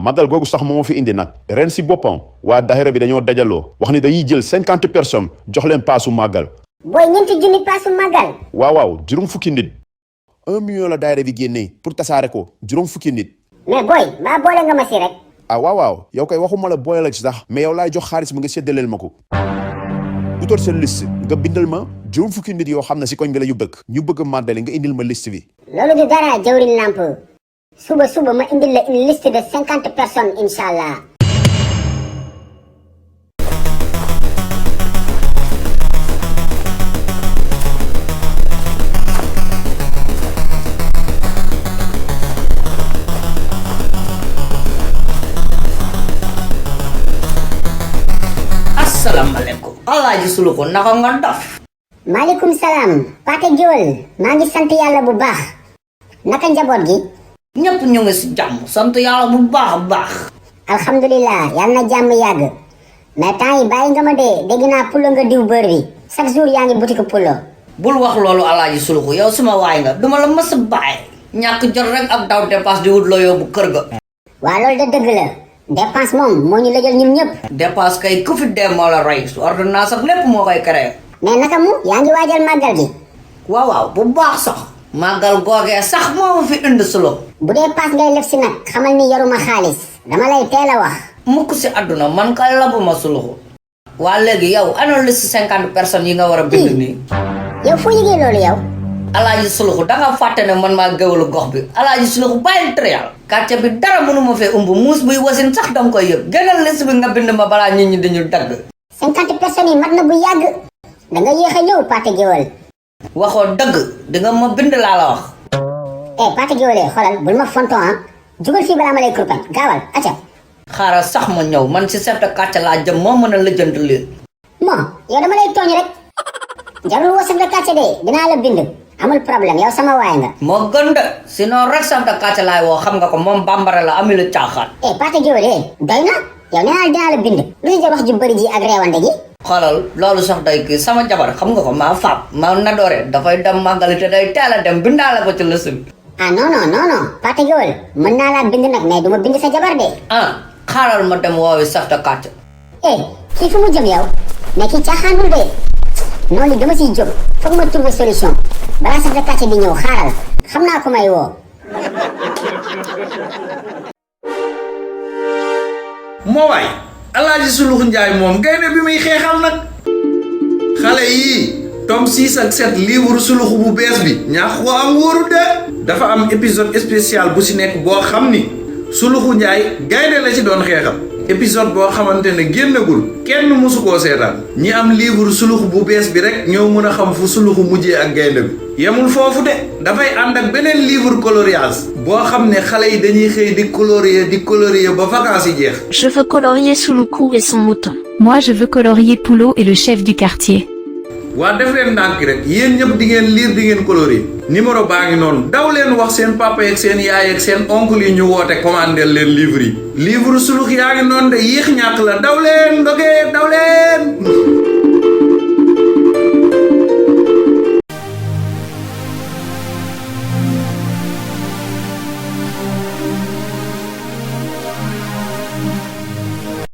Magal googu sax moo fi indi nag ren si boppam waa daayira bi dañoo dajaloo wax ni dañuy jël 50 personnes jox leen paasu Magal. booy ñeenti junni paasu Magal. waaw juróom fukki nit. 1 million la daayira bi génnee pour tasaare ko juróom fukki nit. mais booy maa boole nga ma si rek. waaw yow kay waxuma la boole la ci sax mais yow laay jox xaalis bi nga séddaleel ma ko. utal seen liste nga bindal ma juróom fukki nit yoo xam ne si koñ bi la yu dëkk ñu bëgg màddale nga indil ma liste bi. loolu du dara jawriñ lamp suba ma indil la une liste de 50 personnes inshallah. Assalamualaikum. Alaaji Souloukhou naka nga dof. maaleykum salaam. Paate Géwël maa ngi sant yàlla bu baax. naka njaboot gi. ñëpp ñu ngi si jàmm sant yàlla bu baax. alhamdulilah yàlla na jàmm yàgg. mais temps yi bàyyi nga ma dee dégg naa pulo nga diw bër bi chaque jour yaa ngi boutique pulo. bul wax loolu Alaaji Souloukhou yow suma waay nga duma la mës a bàyyi. ñàkk jot rek ak daw dépasse di wut loo yóbbu kër ga. waa loolu de dëgg la. dépense moom moo ñu lëjal ñun ñëpp. dépense kay ku fi dee moo la rey su ordonnance ak lépp moo koy créé. mais naka mu yaa ngi waajal màggal gi. waaw bu baax sax. màggal googee sax moo fi indi Souloukhou. bu dee paas ngay lef si nag xamal ni yoruma xaalis dama lay teel a wax. mukk si àdduna man kay labuma Souloukhou. waa léegi yow ana liste 50 personnes yi nga war a bind nii. yow foo yëgee loolu yow. Alaaji Souloukhou danga fàtte ne man maa géwalu gox bi Alaaji Souloukhou bàyyi trial quartier bi dara mënuma fee umb muus buy wasin sax danga koy yëg gënal liste bi nga bind ma balaa nit ñi dañu dagg. 50 personnes yi mat na bu yàgg da nga yéex a ñëw Paate Géwël. waxoo dëgg di nga ma bind laa la wax. Paate Géwël xoolal bul ma fonton jugal fii balaa ma lay kurpañ gaawal acca. xaaral sax ma ñëw man si chef de quartier laa jëm moo mën a lëjant lii. bon yow dama lay tooñ rek jarul woo chef de quartier de dinaa la bind amul problème yow sama waay nga. moo gën de sinon rek chef de quartier laay woo xam nga ko moom bambara la ami la caaxaan. Paate Géwël doy na yow nee naa dinaa la bind lu si wax ju bëri ji ak reewande gi. xoolal loolu sax day kii sama jabar xam nga ko maa faam maa nadoore dafay dem màggali te day teel a dem bindaale ko ci lëst bi. non Paate Géwël mën naa laa bind nag mais du ma bind sa jabar de. xaaral ma dem woowi chef de quartier. kii fu mu jëm yow mais kii caaxaanul de noonu dama siy jóg foog ma trouver solution balaa chef de quartier bi ñëw xaaral xam naa ko may woo. moo waay Alaaji Souloukhou Ndiaye moom gaynde bi muy xeexal nag xale yii tome 6 ak 7 livre Souloukhou bu bees bi ñaax ko am wóoru de dafa am épisode spécial bu si nekk boo xam ni Souloukhou Ndiaye gaynde la ci doon xeexal épisode boo xamante ne génnagul kenn mësu koo seetaan ñi am livre Souloukhou bu bees bi rek ñoo mën a xam fu Souloukhou mujjee ak gaynde bi yemul foofu de dafay ànd ak beneen livre coloriage boo xam ne xale yi dañuy xëy di colorier ba vacances yi jeex. Je veux colorier Souloukhou et son mouton. Moi je veux colorier Poulot et le chef du quartier. waa def leen ndànk rek yéen ñëpp di ngeen lire di ngeen colorier numéro baa ngi noonu daw leen wax seen papa yeeg seen yaay ak seen oncle yi ñu woote commandé leen livre yi livre Souloukhou yaa ngi noonu de yéex ñàkk la daw leen ndogee daw leen